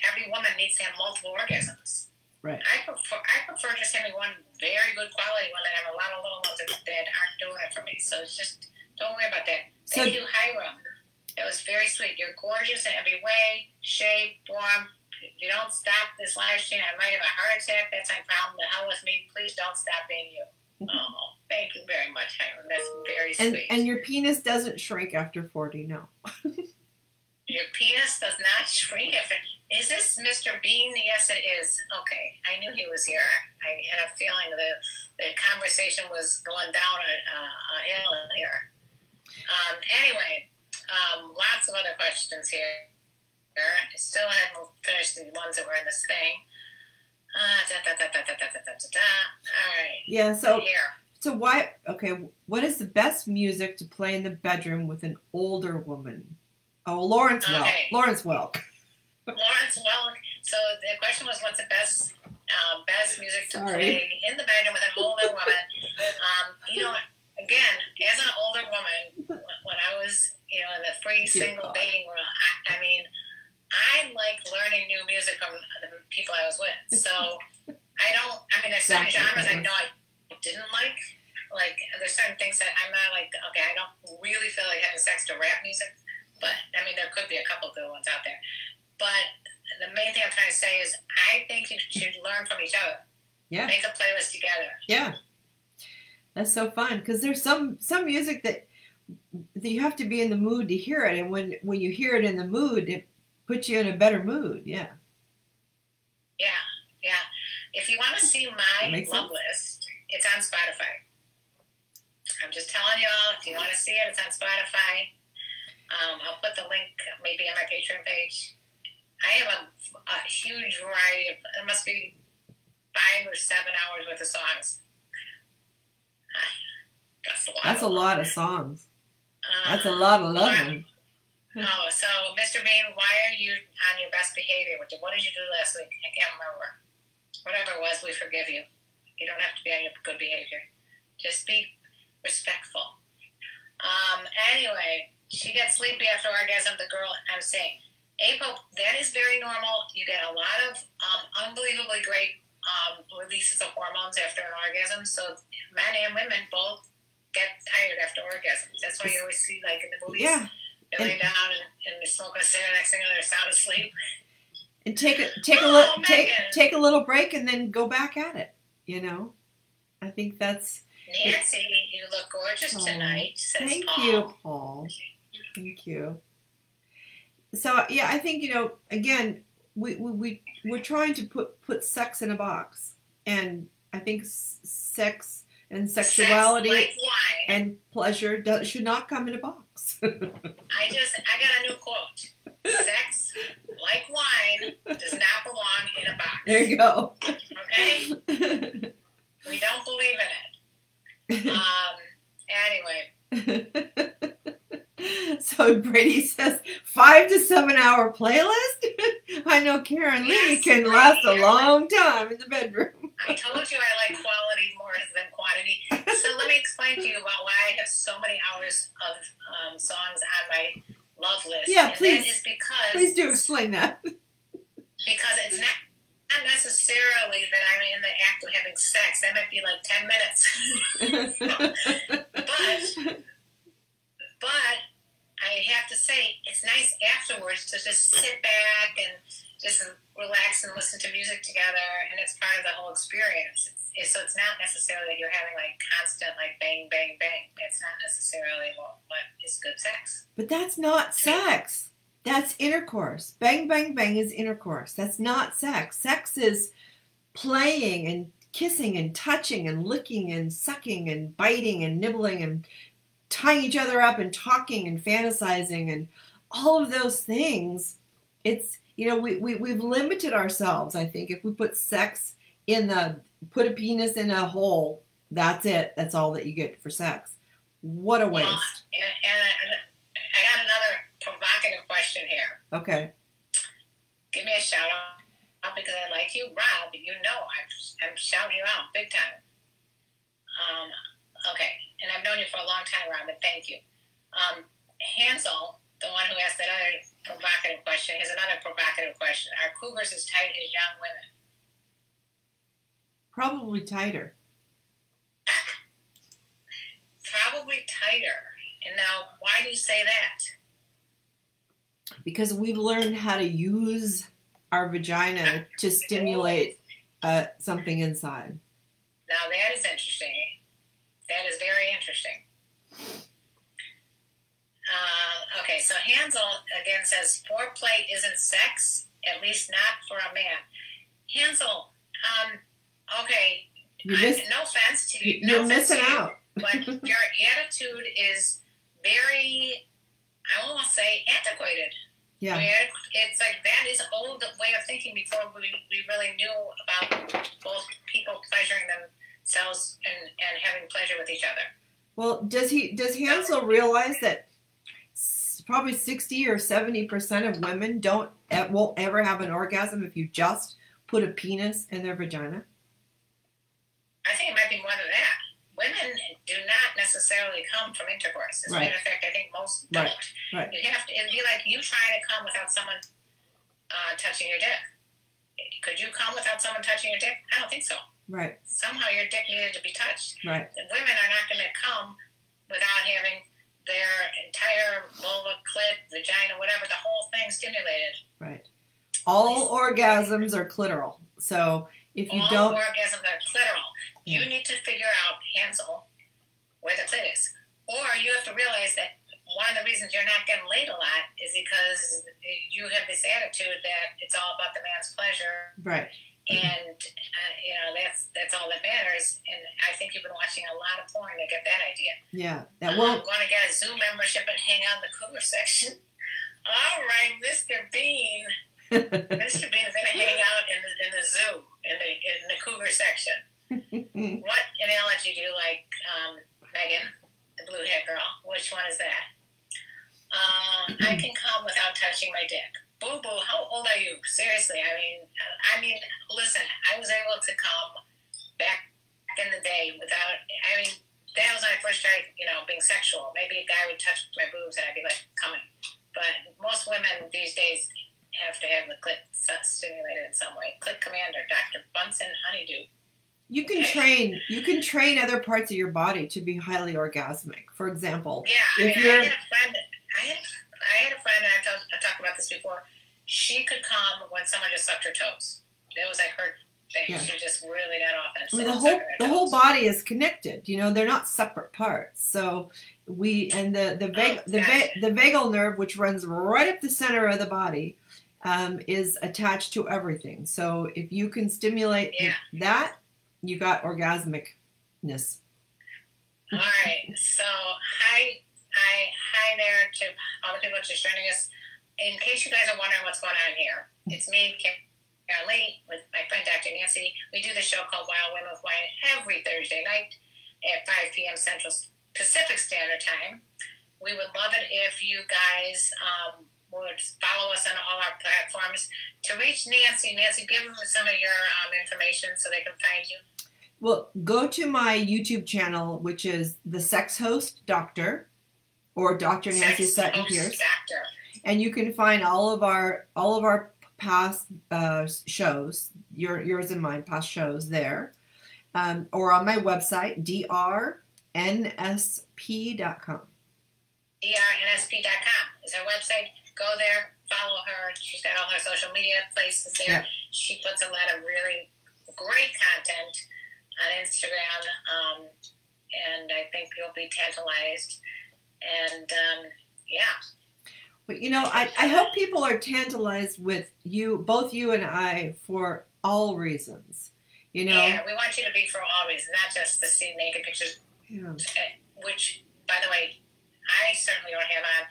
every woman needs to have multiple orgasms. Right. I prefer just having one very good quality one, and have a lot of little ones that aren't doing it for me. So it's just, don't worry about that. Thank you, Hiram. That was very sweet. You're gorgeous in every way, shape, form. You don't stop this live stream, I might have a heart attack. That's my problem. The hell with me. Please don't stop being you. Oh, thank you very much, Hiram. That's very sweet. And your penis doesn't shrink after 40, no. Your penis does not shrink if it... Is this Mr. Bean? Yes, it is. Okay, I knew he was here. I had a feeling the conversation was going down a hill here. Anyway, lots of other questions here. I still haven't finished the ones that were in this thing. All right. Yeah, so here. So why, okay, what is the best music to play in the bedroom with an older woman? Oh, Lawrence Welk. Okay. Lawrence Welk. Lawrence Welk. So the question was, what's the best music to Sorry. play in the bedroom with an older woman? You know, again, as an older woman, when I was, you know, in the free single dating world, I mean, I like learning new music from the people I was with. So there's certain genres I know I didn't like there's certain things that I'm not like, okay, I don't really feel like having sex to rap music, but I mean there could be a couple good ones out there. But the main thing I'm trying to say is I think you should learn from each other. Yeah. Make a playlist together. Yeah. That's so fun because there's some music that you have to be in the mood to hear it, and when you hear it in the mood, it puts you in a better mood. Yeah. Yeah. If you want to see my love list, it's on Spotify. I'm just telling y'all, if you want to see it, it's on Spotify. I'll put the link maybe on my Patreon page. I have a huge variety of, it must be 5 or 7 hours worth of songs. That's a lot of songs. That's a lot of loving. Oh, so Mr. Bean, why are you on your best behavior? What did you do last week? I can't remember. Whatever it was, we forgive you. You don't have to be on your good behavior. Just be respectful. Anyway, she gets sleepy after orgasm. The girl, I'm saying, April, that is very normal. You get a lot of unbelievably great releases of hormones after an orgasm. So men and women both get tired after orgasms. That's why you always see, like in the movies, they lay down and they're smoking a cigarette. Next thing you know, they're sound asleep. And take a little break and then go back at it. You know, I think that's. Nancy, you look gorgeous tonight. Says Thank Paul. you, Paul. Thank you. So yeah, I think, you know, again, we're trying to put sex in a box, and I think sex and sexuality like wine. and pleasure should not come in a box. I got a new quote. Sex, like wine, does not belong in a box. There you go. Okay? We don't believe in it. Anyway. So Brady says 5 to 7 hour playlist. I know Karenlee can last a long time in the bedroom. I told you I like quality more than quantity. So let me explain to you about why I have so many hours of songs on my love list. Yeah, and please. that is because, Please do explain that. Because it's not necessarily that I'm in the act of having sex. That might be like 10 minutes. but I have to say, it's nice afterwards to just sit back and just relax and listen to music together, and it's part of the whole experience. So it's not necessarily that you're having like constant like bang, bang, bang. It's not necessarily what is good sex. But that's not sex. That's intercourse. Bang, bang, bang is intercourse. That's not sex. Sex is playing and kissing and touching and licking and sucking and biting and nibbling and tying each other up and talking and fantasizing and all of those things. It's, you know, we've limited ourselves, I think. If we put sex put a penis in a hole, that's it. That's all that you get for sex. What a waste. Well, and I got another provocative question here. Okay. Give me a shout out because I like you, Rob. You know I'm shouting you out big time. Okay, and I've known you for a long time, Rob, and thank you. Hansel, the one who asked that other provocative question, has another provocative question. Are cougars as tight as young women? Probably tighter. Probably tighter. And now, why do you say that? Because we've learned how to use our vagina to stimulate something inside. Now that is interesting. That is very interesting. Okay, so Hansel again says foreplay isn't sex, at least not for a man. Hansel, okay, no offense to you. You're missing out. But your attitude is very, I won't say antiquated. Yeah. It's like that is old way of thinking before we really knew about both people pleasuring themselves and having pleasure with each other. Well, does Hansel realize that probably 60 or 70% of women won't ever have an orgasm if you just put a penis in their vagina? I think it might be more than that. Women do not necessarily come from intercourse. As a matter of fact, I think most don't. Right. It'd be like you trying to come without someone touching your dick. Could you come without someone touching your dick? I don't think so. Right. Somehow your dick needed to be touched. Right. And women are not going to come without having their entire vulva, clit, vagina, whatever, the whole thing stimulated. Right. All orgasms are clitoral. So if you don't... All orgasms are clitoral. You need to figure out, Hansel, where the clit is. Or you have to realize that one of the reasons you're not getting laid a lot is because you have this attitude that it's all about the man's pleasure. Right. And, that's all that matters. And I think you've been watching a lot of porn to get that idea. Yeah. I'm going to get a Zoom membership and hang out in the cougar section. All right, Mr. Bean. Mr. Bean is going to hang out in the zoo, in the cougar section. What analogy do you like, Megan, the blue hair girl? Which one is that? I can come without touching my dick. Boo boo, how old are you? Seriously, I mean, listen, I was able to come back in the day without, that was when I first started, being sexual. Maybe a guy would touch my boobs and I'd be like, coming. But most women these days have to have the clit stimulated in some way. Clit commander, Dr. Bunsen Honeydew. You can train other parts of your body to be highly orgasmic. For example, I had a friend, and I've talked about this before. She could come when someone just sucked her toes. That was like her thing. Yeah. She just really that often. The whole body is connected. They're not separate parts. So the vagal nerve, which runs right up the center of the body, is attached to everything. So if you can stimulate that, you got orgasmicness. All right. So hi there to all the people just joining us. In case you guys are wondering what's going on here, it's me, Karenlee, with my friend Dr. Nancy. We do the show called Wild Women with Wine every Thursday night at 5 p.m. Central Pacific Standard Time. We would love it if you guys would follow us on all our platforms. To reach Nancy, give them some of your information so they can find you. Well, go to my YouTube channel, which is the Sex Host Doctor, or Dr. Nancy Sutton Pierce, and you can find all of our past shows, yours and mine, past shows there, or on my website, drnsp.com. drnsp.com is her website. Go there, follow her. She's got all her social media places there. Yeah. She puts a lot of really great content on Instagram, and I think you'll be tantalized. And But I hope people are tantalized with both you and I, for all reasons. Yeah, we want you to be for all reasons, not just to see naked pictures. Yeah. Which, by the way, I certainly don't have on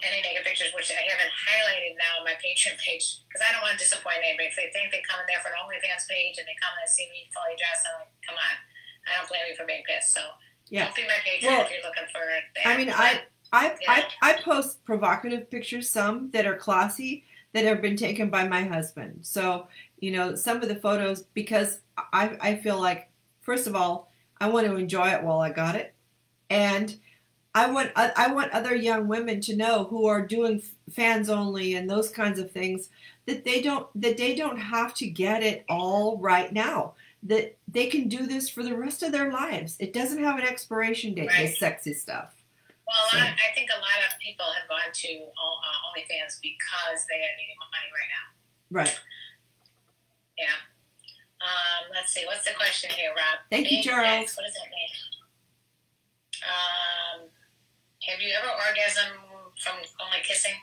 any naked pictures, which I haven't highlighted now on my Patreon page, because I don't want to disappoint anybody. If they think they come in there for an OnlyFans page and they come and see me fully dressed, I'm like, come on. I don't blame you for being pissed. So don't be my Patreon if you're looking for that. I post provocative pictures, some that are classy, that have been taken by my husband. So, some of the photos, because I feel like, first of all, I want to enjoy it while I got it. And I want other young women to know, who are doing fans only and those kinds of things, that they don't have to get it all right now. That they can do this for the rest of their lives. It doesn't have an expiration date. This sexy stuff. Well, I think a lot of people have gone to OnlyFans because they are needing money right now. Right. Yeah. Let's see. What's the question here, Rob? Thank you, Charles. What does that mean? Have you ever orgasmed from only kissing.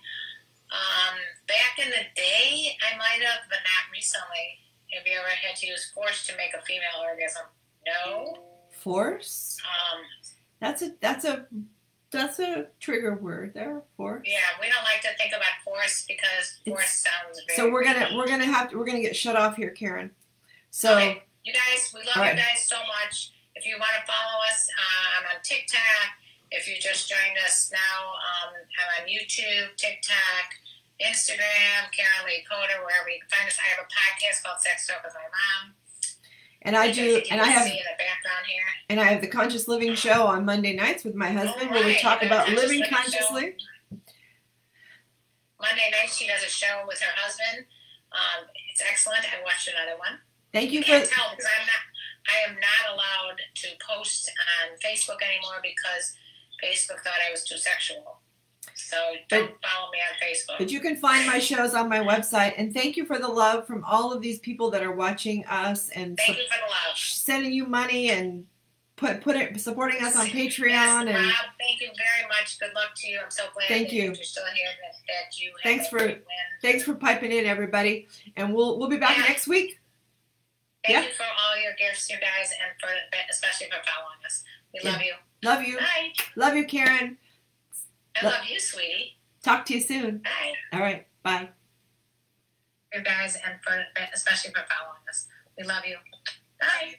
Back in the day, I might have, but not recently. Have you ever had to use force to make a female orgasm? No. Force? That's a trigger word there. Force. Yeah, we don't like to think about force because force sounds very. So we're gonna get shut off here, Karen. So okay. You guys, we love you guys so much. If you want to follow us, I'm on TikTok. If you just joined us now, I'm on YouTube, TikTok, Instagram, Karenlee Poter, wherever you can find us. I have a podcast called Sex Talk with My Mom. And I do, and I have in the background here. And I have the Conscious Living Show on Monday nights with my husband, where we talk about living consciously. Monday nights, she does a show with her husband. It's excellent. I watched another one. Thank you can't tell because I am not allowed to post on Facebook anymore because Facebook thought I was too sexual. So don't follow me on Facebook. But you can find my shows on my website. And thank you for the love from all of these people that are watching us and thank you for the love. Sending you money and supporting us on Patreon. Yes, and Rob, thank you very much. Good luck to you. I'm so glad that you're still here. That you have thanks for piping in, everybody. And we'll be back next week. Thank you for all your gifts, you guys, and for especially for following us. We love you. Love you. Bye. Love you, Karen. I love you, sweetie. Talk to you soon. Bye. All right. Bye. You guys, and for especially for following us. We love you. Bye.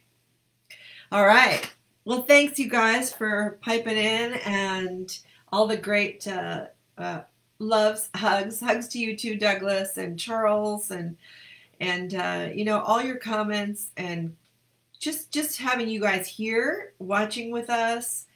All right. Well, thanks, you guys, for piping in and all the great loves, hugs. Hugs to you too, Douglas and Charles, and you know, all your comments, and just having you guys here watching with us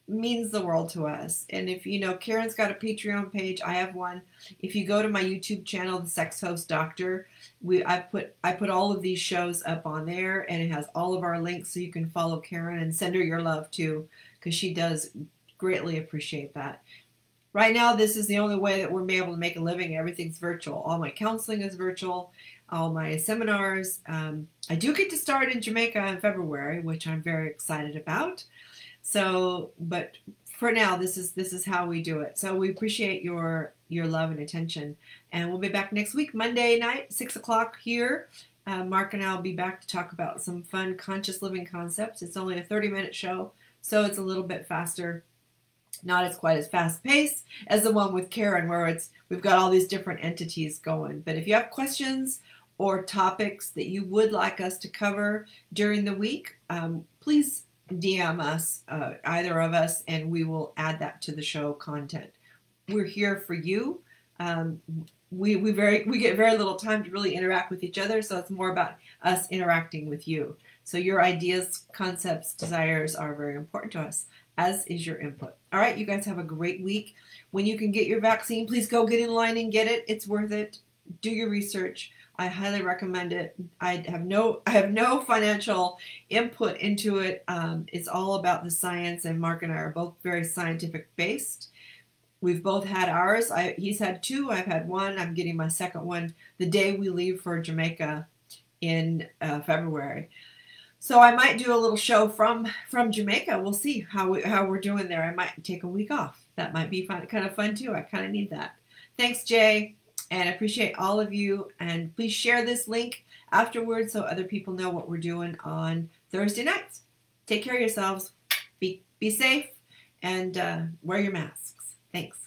means the world to us. And if you know, Karen's got a Patreon page, I have one. If you go to my YouTube channel, The Sex Host Doctor, I put all of these shows up on there, and it has all of our links, so you can follow Karen and send her your love too, because she does greatly appreciate that. Right now, this is the only way that we're able to make a living. Everything's virtual. All my counseling is virtual. All my seminars. I do get to start in Jamaica in February, which I'm very excited about. So, but for now, this is how we do it. So we appreciate your love and attention. And we'll be back next week, Monday night, 6 o'clock here. Mark and I will be back to talk about some fun conscious living concepts. It's only a 30-minute show, so it's a little bit faster. Not as quite as fast paced as the one with Karen, where we've got all these different entities going. But if you have questions or topics that you would like us to cover during the week, please DM us, either of us, and we will add that to the show content. We're here for you. We get very little time to really interact with each other, so it's more about us interacting with you. So your ideas, concepts, desires are very important to us, as is your input. All right, you guys have a great week. When you can get your vaccine, please go get in line and get it. It's worth it. Do your research. I highly recommend it. I have no financial input into it. It's all about the science, and Mark and I are both very scientific based. We've both had ours. He's had 2. I've had 1. I'm getting my second one the day we leave for Jamaica in February. So I might do a little show from Jamaica. We'll see how we're doing there. I might take a week off. That might be kind of fun too. I kind of need that. Thanks, Jay. And I appreciate all of you. And please share this link afterwards so other people know what we're doing on Thursday nights. Take care of yourselves. Be safe and wear your masks. Thanks.